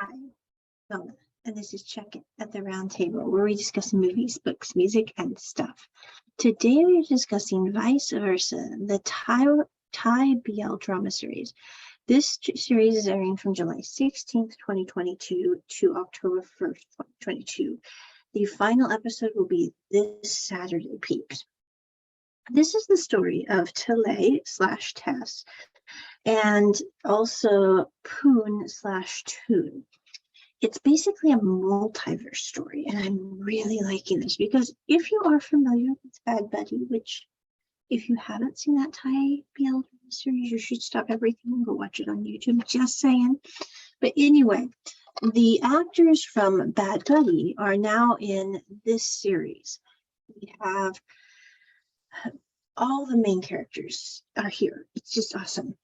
Hi, Donna, and this is Check It at the Round Table, where we discuss movies, books, music, and stuff. Today we are discussing Vice Versa, the Thai BL drama series. This series is airing from July 16th, 2022 to October 1st, 2022. The final episode will be this Saturday, peeps. This is the story of Tele/Tess and also Poon/Toon. It's basically a multiverse story, and I'm really liking this because if you are familiar with Bad Buddy, which if you haven't seen that Thai BL series, you should stop everything and go watch it on YouTube, just saying. But anyway, the actors from Bad Buddy are now in this series. We have all the main characters are here. It's just awesome.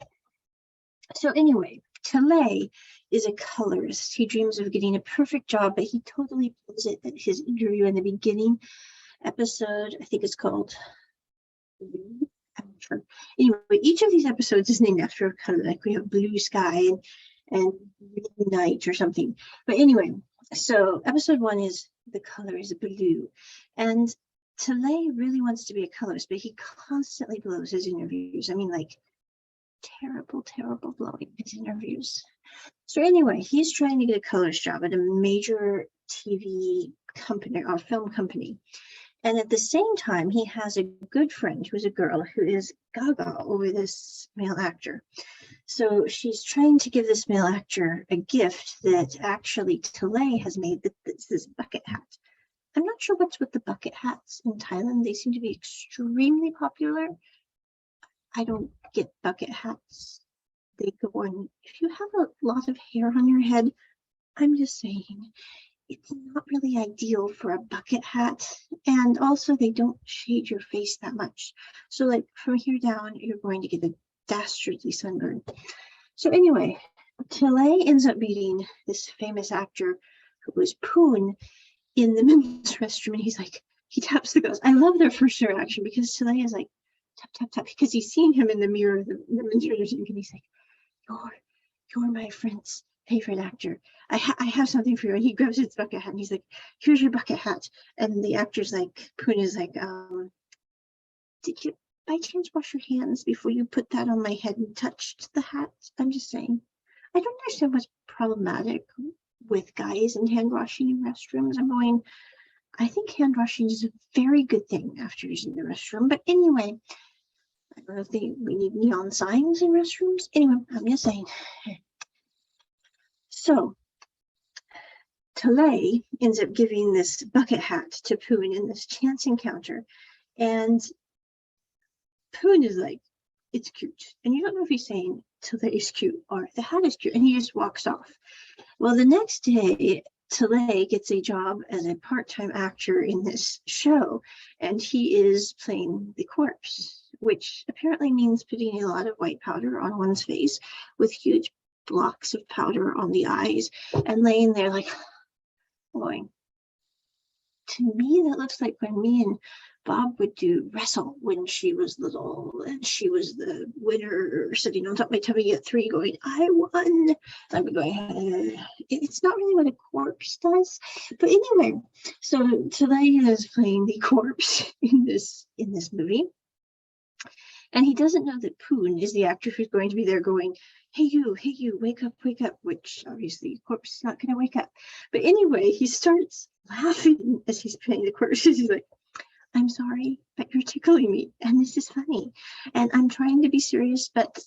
So anyway, Tele is a colorist. He dreams of getting a perfect job, but he totally blows it at his interview in the beginning episode. I think it's called, I'm not sure. Anyway, each of these episodes is named after a color. Like we have blue sky and night or something. But anyway, so episode 1 is the color is blue. And Tele really wants to be a colorist, but he constantly blows his interviews. I mean, like, terrible blowing his interviews. So anyway, he's trying to get a colorist job at a major TV company or film company. And at the same time, he has a good friend who's a girl who is gaga over this male actor. So she's trying to give this male actor a gift that actually Tele has made. This bucket hat. I'm not sure what's with the bucket hats in Thailand. They seem to be extremely popular. I don't get bucket hats. They go on. If you have a lot of hair on your head, I'm just saying, it's not really ideal for a bucket hat. And also, they don't shade your face that much. So like from here down, you're going to get a dastardly sunburn. So anyway, Tele ends up meeting this famous actor who was Poon in the men's restroom. And he's like, he taps the girls. I love their first interaction because Tele is like, tap, because he's seen him in the mirror of the men's restroom, and he's like, you're my friend's favorite actor. I have something for you. And he grabs his bucket hat and he's like, here's your bucket hat. And the actor's like, Poon is like, did you by chance wash your hands before you put that on my head and touched the hat? I'm just saying. I don't understand what's problematic with guys and hand washing in restrooms. I think hand washing is a very good thing after using the restroom. But anyway, I don't know if we need neon signs in restrooms. Anyway, I'm just saying. So, Tele ends up giving this bucket hat to Poon in this chance encounter. And Poon is like, it's cute. And you don't know if he's saying Tele is cute or the hat is cute. And he just walks off. Well, the next day, Tele gets a job as a part-time actor in this show, and he is playing the corpse, which apparently means putting a lot of white powder on one's face with huge blocks of powder on the eyes and laying there like going. To me, that looks like when me and Bob would do wrestle when she was little and she was the winner sitting on top of my tummy at 3 going, I won. I'd be going, it's not really what a corpse does. But anyway, so Tele is playing the corpse in this movie. And he doesn't know that Poon is the actor who's going to be there going, hey you, wake up, which obviously the corpse is not going to wake up. But anyway, he starts laughing as he's playing the corpse. He's like, I'm sorry, but you're tickling me, and this is funny. And I'm trying to be serious, but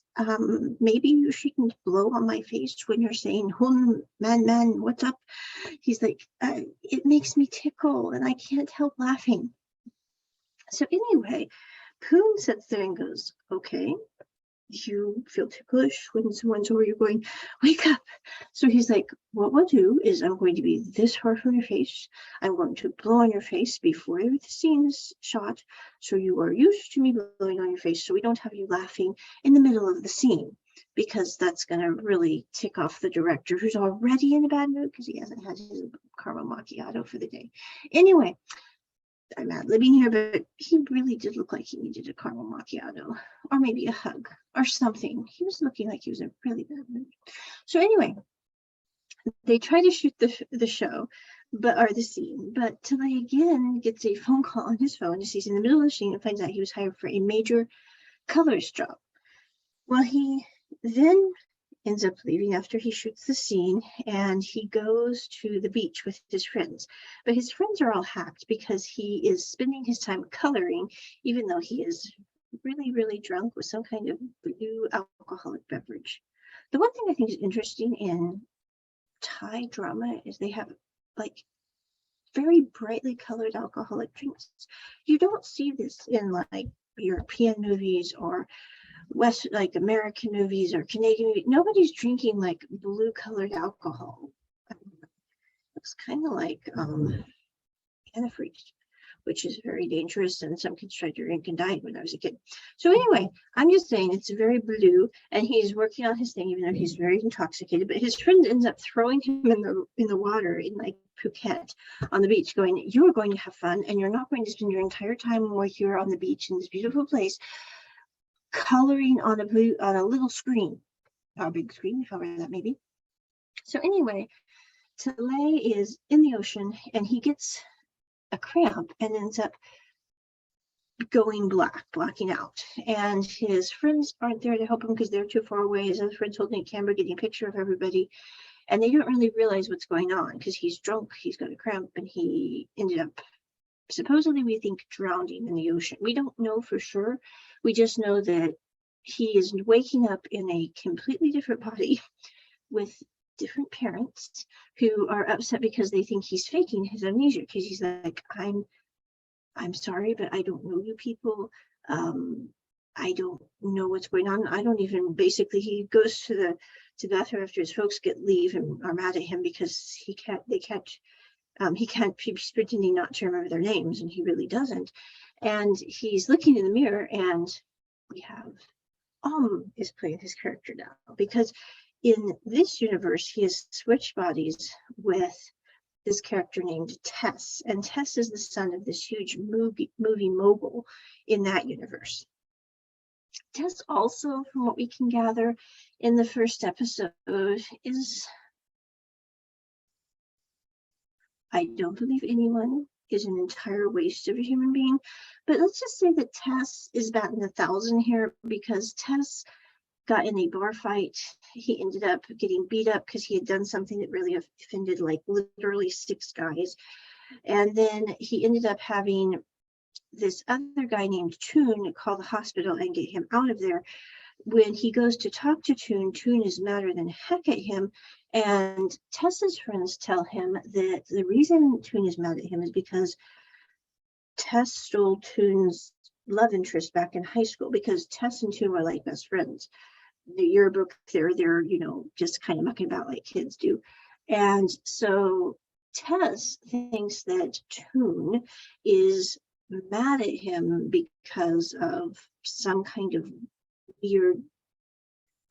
maybe you shouldn't blow on my face when you're saying, man, what's up? He's like, it makes me tickle, and I can't help laughing. So anyway, Poon sits there and goes, okay, you feel ticklish when someone's over you going, wake up. So he's like, what we'll do is I'm going to be this far from your face. I'm going to blow on your face before the scene is shot. So you are used to me blowing on your face so we don't have you laughing in the middle of the scene, because that's going to really tick off the director who's already in a bad mood because he hasn't had his caramel macchiato for the day. Anyway, I'm ad-libbing here, but he really did look like he needed a caramel macchiato or maybe a hug or something. He was looking like he was in a really bad mood. So anyway, They try to shoot the show, or the scene, but Tilly again gets a phone call on his phone as he's in the middle of the scene and finds out he was hired for a major colorist job. Well, he then ends up leaving after he shoots the scene, and he goes to the beach with his friends. But his friends are all hacked because he is spending his time coloring, even though he is really, really drunk with some kind of blue alcoholic beverage. The one thing I think is interesting in Thai drama is they have like very brightly colored alcoholic drinks. You don't see this in like European movies or like American movies or Canadian movies. Nobody's drinking like blue colored alcohol. It's kind of like antifreeze, which is very dangerous, and some kids tried to drink and died when I was a kid. So anyway, I'm just saying it's very blue, and he's working on his thing even though he's very intoxicated. But his friend ends up throwing him in the water in like Phuket on the beach, going, "You are going to have fun, and you're not going to spend your entire time while you're on the beach in this beautiful place coloring on a little screen, or a big screen, however that may be." So anyway, Tele is in the ocean, and he gets a cramp and ends up going blacking out. And his friends aren't there to help him because they're too far away. His other friends holding a camera, getting a picture of everybody. And they don't really realize what's going on because he's drunk, he's got a cramp, and he ended up, supposedly we think, drowning in the ocean. We don't know for sure. We just know that he is waking up in a completely different body with different parents who are upset because they think he's faking his amnesia, because he's like, I'm sorry, but I don't know you people. I don't know what's going on. I don't even, basically, he goes to the bathroom after his folks leave and are mad at him because he can't be pretending not to remember their names, and he really doesn't. And he's looking in the mirror, and we have is playing his character now, because in this universe, he has switched bodies with this character named Tess, and Tess is the son of this huge movie mogul in that universe. Tess also, from what we can gather in the first episode, is, I don't believe anyone is an entire waste of a human being, but let's just say that Tess is batting 1,000 here, because Tess got in a bar fight. He ended up getting beat up because he had done something that really offended like literally 6 guys. And then he ended up having this other guy named Toon call the hospital and get him out of there. When he goes to talk to Toon, Toon is madder than heck at him. And Tess's friends tell him that the reason Toon is mad at him is because Tess stole Toon's love interest back in high school, because Tess and Toon were like best friends. The yearbook, they're just kind of mucking about like kids do. And so Tess thinks that Toon is mad at him because of some kind of weird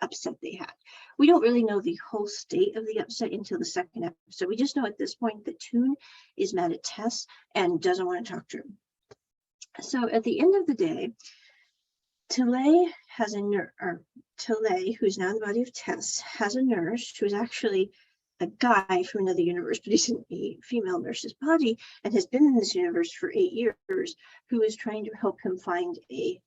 upset they had. We don't really know the whole state of the upset until the second episode. We just know at this point that Toon is mad at Tess and doesn't want to talk to him. So at the end of the day, Tele has Tele, who's now in the body of Tess, has a nurse who's actually a guy from another universe, but he's in a female nurse's body and has been in this universe for 8 years, who is trying to help him find a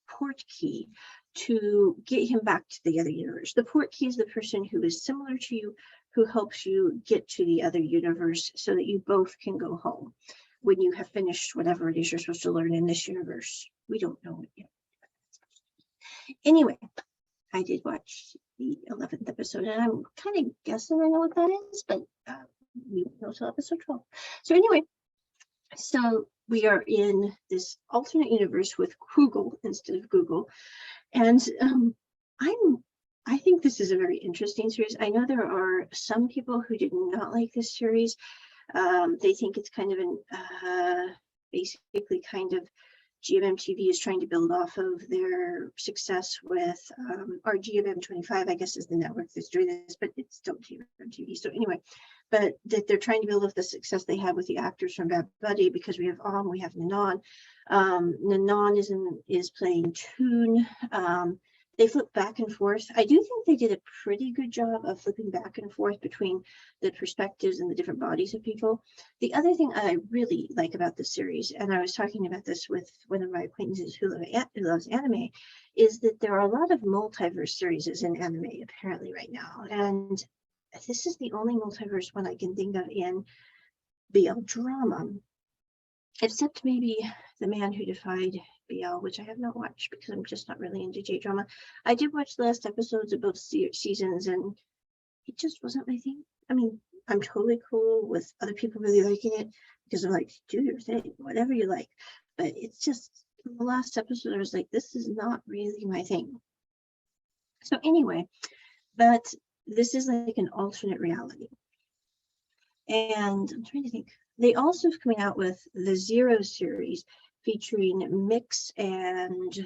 port key to get him back to the other universe. The port key is the person who is similar to you, who helps you get to the other universe so that you both can go home when you have finished whatever it is you're supposed to learn in this universe. We don't know it yet. Anyway, I did watch the 11th episode, and I'm kind of guessing I know what that is, but we won't know till episode 12. So anyway, so we are in this alternate universe with Krugel instead of Google, and I think this is a very interesting series. I know there are some people who did not like this series. They think it's kind of an basically kind of GMM-TV is trying to build off of their success with our GMM25, I guess, is the network that's doing this, but it's still GMM-TV. So anyway, but that they're trying to build off the success they had with the actors from Bad Buddy, because we have we have Nanon. Nanon is playing Toon. They flip back and forth. I do think they did a pretty good job of flipping back and forth between the perspectives and the different bodies of people. The other thing I really like about this series, and I was talking about this with one of my acquaintances who loves anime, is that there are a lot of multiverse series in anime apparently right now. And this is the only multiverse one I can think of in BL drama, except maybe The Man Who Defied BL, which I have not watched because I'm just not really into J-drama. I did watch the last episodes of both seasons, and it just wasn't my thing. I mean, I'm totally cool with other people really liking it because I'm like, do your thing, whatever you like. But it's just, the last episode, I was like, this is not really my thing. So anyway, but this is like an alternate reality. And I'm trying to think. They also are coming out with the Zero series featuring Mix and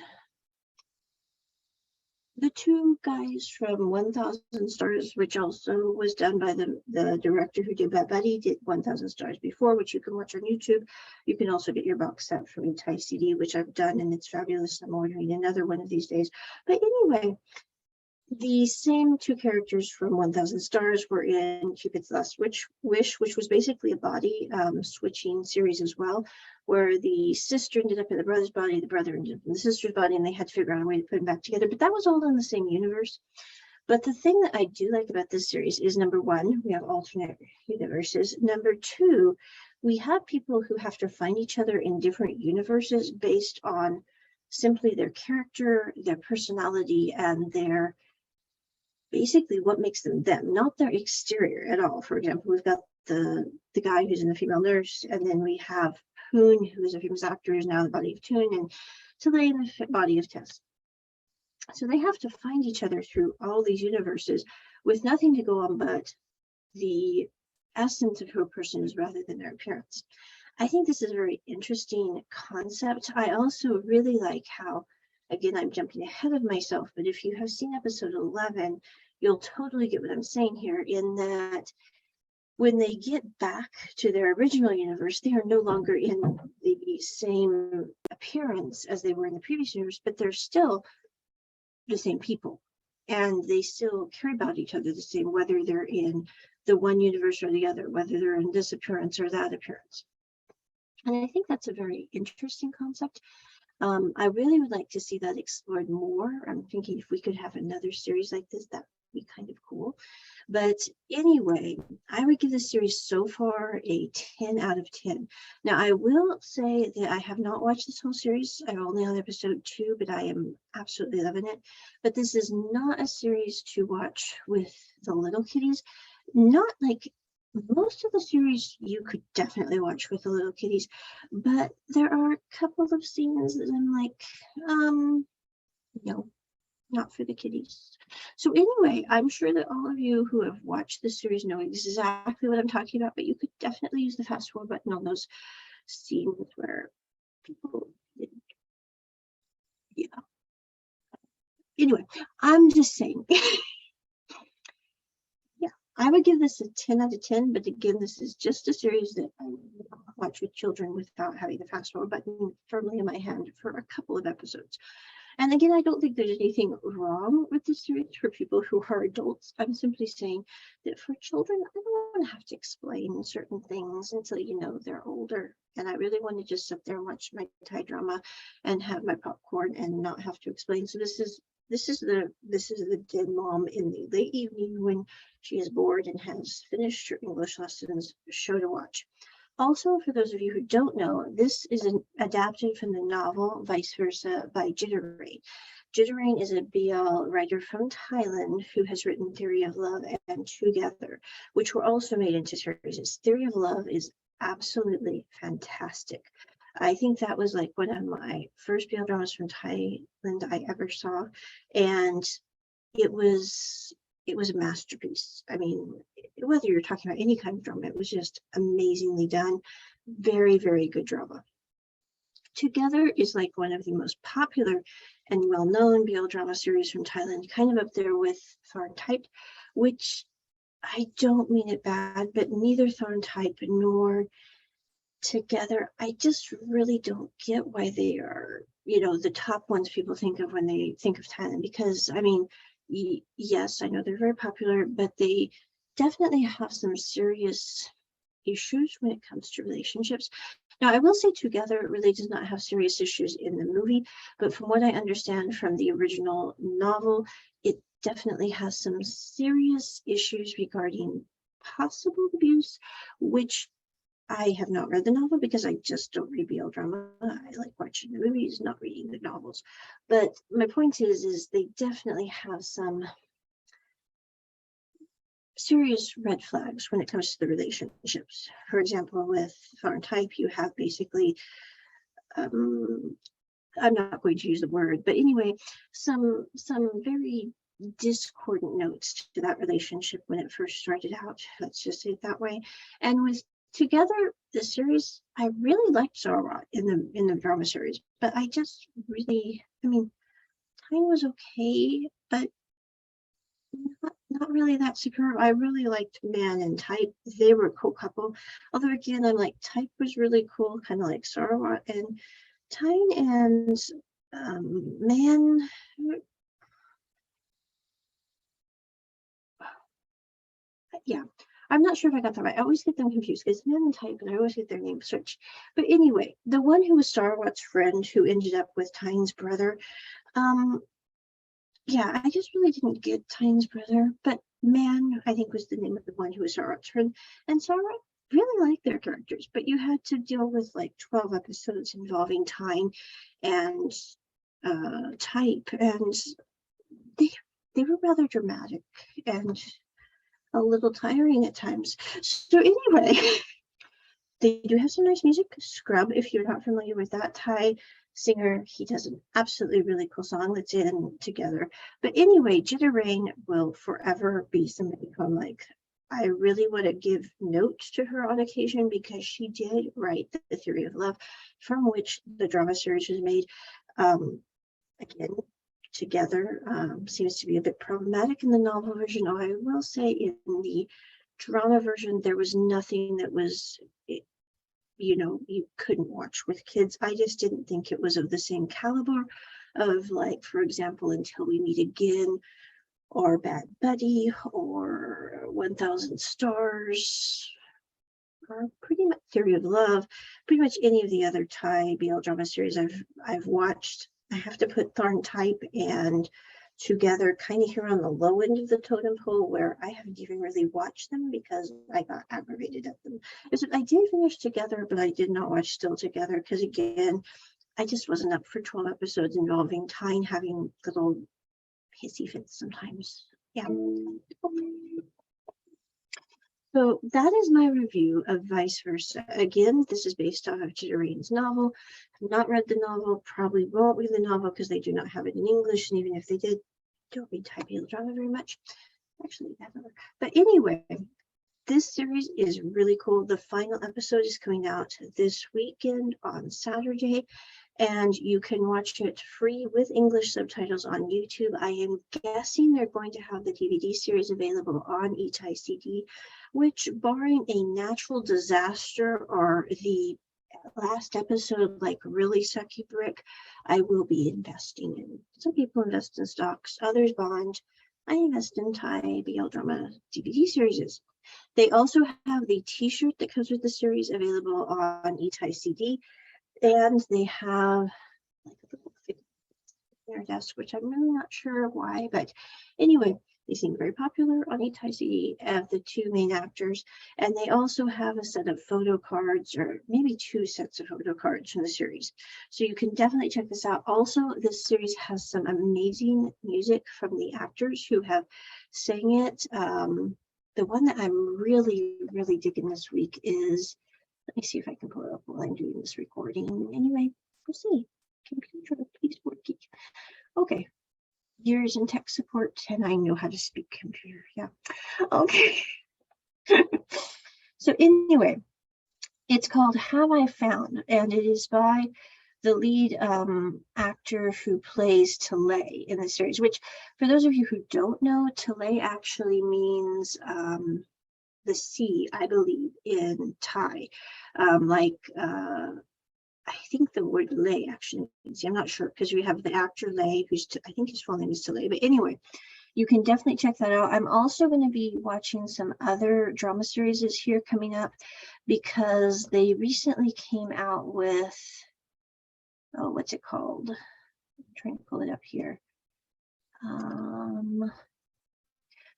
the two guys from 1000 Stars, which also was done by the director who did Bad Buddy, did 1000 Stars before, which you can watch on YouTube. You can also get your box set from Thai CD, which I've done, and it's fabulous. I'm ordering another one of these days. But anyway, the same two characters from 1000 Stars were in Cupid's Last Wish, which was basically a body switching series as well, where the sister ended up in the brother's body, the brother ended up in the sister's body, and they had to figure out a way to put them back together. But that was all in the same universe. But the thing that I do like about this series is, number one, we have alternate universes. Number two, we have people who have to find each other in different universes based on simply their character, their personality, and their basically what makes them them, not their exterior at all. For example, we've got the guy who's in the female nurse, and then we have Poon, who is a famous actor, is now the body of Toon, and Soleil in the body of Tess. So they have to find each other through all these universes with nothing to go on but the essence of who a person is rather than their appearance. I think this is a very interesting concept. I also really like how, again, I'm jumping ahead of myself, but if you have seen episode 11, you'll totally get what I'm saying here, in that when they get back to their original universe, they are no longer in the same appearance as they were in the previous universe, but they're still the same people. And they still care about each other the same, whether they're in the one universe or the other, whether they're in this appearance or that appearance. And I think that's a very interesting concept. I really would like to see that explored more. I'm thinking if we could have another series like this, that would be kind of cool. But anyway, I would give this series so far a 10 out of 10. Now, I will say that I have not watched this whole series. I'm only on episode 2, but I am absolutely loving it. But this is not a series to watch with the little kiddies. Not like most of the series you could definitely watch with the little kiddies, but there are a couple of scenes that I'm like, no, not for the kiddies. So anyway, I'm sure that all of you who have watched this series know exactly what I'm talking about, but you could definitely use the fast forward button on those scenes where people didn't. Yeah. Anyway, I'm just saying. I would give this a 10 out of 10, but again, this is just a series that I would watch with children without having the fast forward button firmly in my hand for a couple of episodes. And again, I don't think there's anything wrong with this series for people who are adults. I'm simply saying that for children, I don't want to have to explain certain things until you know they're older. And I really want to just sit there and watch my Thai drama and have my popcorn and not have to explain. So this is the dead mom in the late evening when she is bored and has finished her English lessons show to watch. Also, for those of you who don't know, this is adapted from the novel Vice Versa by Jitterrain. Jitterrain is a BL writer from Thailand who has written Theory of Love and Together, which were also made into series. Theory of Love is absolutely fantastic. I think that was like one of my first BL dramas from Thailand I ever saw, and it was a masterpiece. I mean, whether you're talking about any kind of drama, it was just amazingly done. Very, very good drama. Together is like one of the most popular and well-known BL drama series from Thailand, kind of up there with Thorn Type, which I don't mean it bad, but neither Thorn Type nor Together, I just really don't get why they are, the top ones people think of when they think of Thailand, because I mean, yes, I know they're very popular, but they definitely have some serious issues when it comes to relationships. Now, I will say Together really does not have serious issues in the movie, but from what I understand from the original novel, it definitely has some serious issues regarding possible abuse, which I have not read the novel because I just don't read BL drama. I like watching the movies, not reading the novels. But my point is they definitely have some serious red flags when it comes to the relationships. For example, with Foreign Type, you have basically, I'm not going to use the word, but anyway, some very discordant notes to that relationship when it first started out. Let's just say it that way. And with Together, the series, I really liked Zara in the drama series, but I just really, I mean, time was okay, but not really that superb. I really liked Man and Type. They were a cool couple. Although again, I'm like, Type was really cool, kind of like Sarawat, and Tyne and Man. Yeah, I'm not sure if I got that right. I always get them confused because Man and Type, and I always get their names switched. But anyway, the one who was Sarawat's friend who ended up with Tyne's brother, yeah, I just really didn't get Tyne's brother, but Man, I think, was the name of the one who was Sarawat's friend. And Sarawat really liked their characters, but you had to deal with like 12 episodes involving Tyne and Type, and they were rather dramatic and a little tiring at times. So anyway, they do have some nice music. Scrub, if you're not familiar with that Thai singer, he does an absolutely really cool song that's in Together. But anyway, Jitter Rain will forever be somebody who I'm like, I really want to give notes to her on occasion, because she did write The Theory of Love, from which the drama series was made. Again, Together seems to be a bit problematic in the novel version. I will say in the drama version, there was nothing that was, you couldn't watch with kids. I just didn't think it was of the same caliber of, like, for example, Until We Meet Again, or Bad Buddy, or 1000 Stars, or pretty much Theory of Love, pretty much any of the other Thai BL drama series I've watched. I have to put Thorn Type and Together kind of here on the low end of the totem pole, where I haven't even really watched them because I got aggravated at them. I did finish Together, but I did not watch Still Together because, again, I just wasn't up for 12 episodes involving Tyne having little hissy fits sometimes. Yeah. So that is my review of Vice Versa. Again, this is based off of Jitter Rain's novel. I've not read the novel, probably won't read the novel because they do not have it in English, and even if they did, don't read Thai BL drama very much. Actually, never. But anyway, this series is really cool. The final episode is coming out this weekend on Saturday, and you can watch it free with English subtitles on YouTube. I am guessing they're going to have the DVD series available on Ep1 CD, which, barring a natural disaster or the last episode like really sucky brick, I will be investing in. Some people invest in stocks, others bond. I invest in Thai BL drama DVD series. They also have the t-shirt that comes with the series available on Ep1 CD, and they have like a little thing on their desk, which I'm really not sure why, but anyway, they seem very popular on Ep1 CD of the two main actors. And they also have a set of photo cards, or maybe two sets of photo cards from the series. So you can definitely check this out. Also, this series has some amazing music from the actors who have sang it. The one that I'm really, really digging this week is, let me see if I can pull it up while I'm doing this recording. Anyway, we'll see. Computer, please work it. Okay. Years in tech support, and I know how to speak computer. Yeah. Okay. So anyway, it's called Have I Found, and it is by the lead actor who plays Talay in the series, which, for those of you who don't know, Talay actually means the sea, I believe, in Thai. I think the word Lay actually means, I'm not sure, because we have the actor Lay, who's, I think his full name is Lay, but anyway, you can definitely check that out. I'm also going to be watching some other drama series here coming up, because they recently came out with, oh, what's it called? I'm trying to pull it up here.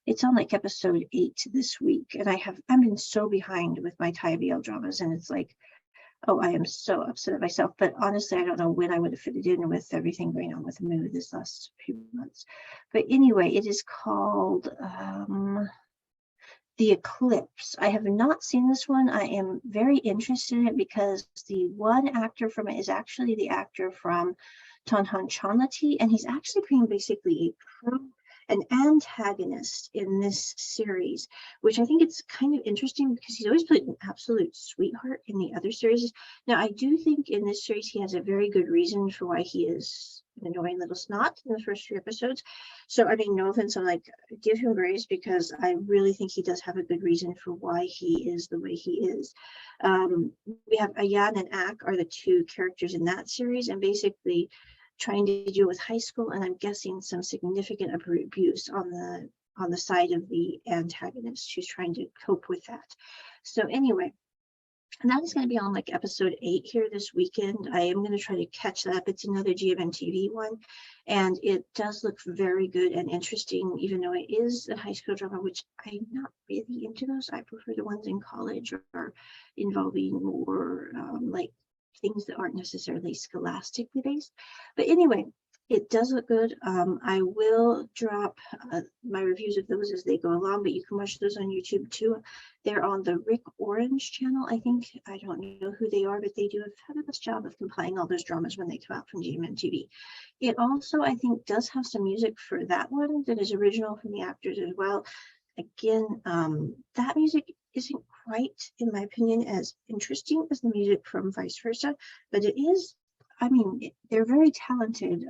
It's on like episode 8 this week, and I've been so behind with my Thai BL dramas, and it's like, oh, I am so upset at myself. But honestly, I don't know when I would have fit it in with everything going on with the movie this last few months. But anyway, it is called The Eclipse. I have not seen this one. I am very interested in it because the one actor from it is actually the actor from Tanhan Chanlati, and he's actually playing basically an antagonist in this series, which I think it's kind of interesting because he's always played an absolute sweetheart in the other series. Now, I do think in this series he has a very good reason for why he is an annoying little snot in the first few episodes. So, I mean, no offense, I'm like, give him grace, because I really think he does have a good reason for why he is the way he is. We have Ayan and Ak are the two characters in that series, and basically trying to deal with high school, and I'm guessing some significant abuse on the side of the antagonist who's trying to cope with that. So anyway, and that is going to be on like episode 8 here this weekend. I am going to try to catch that up. It's another GMMTV one, and it does look very good and interesting, even though it is a high school drama, which I'm not really into those. I prefer the ones in college or involving more like things that aren't necessarily scholastically based. But anyway, it does look good. I will drop my reviews of those as they go along, but you can watch those on YouTube too. They're on the Rick Orange channel, I think. I don't know who they are, but they do a fabulous job of compiling all those dramas when they come out from GMMTV. It also, I think, does have some music for that one that is original from the actors as well. Again, that music isn't quite, in my opinion, as interesting as the music from Vice Versa, but it is, I mean, they're very talented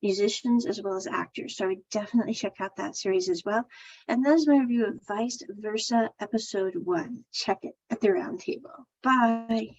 musicians as well as actors. So I definitely check out that series as well. And that is my review of Vice Versa episode 1. Check it at the round table. Bye.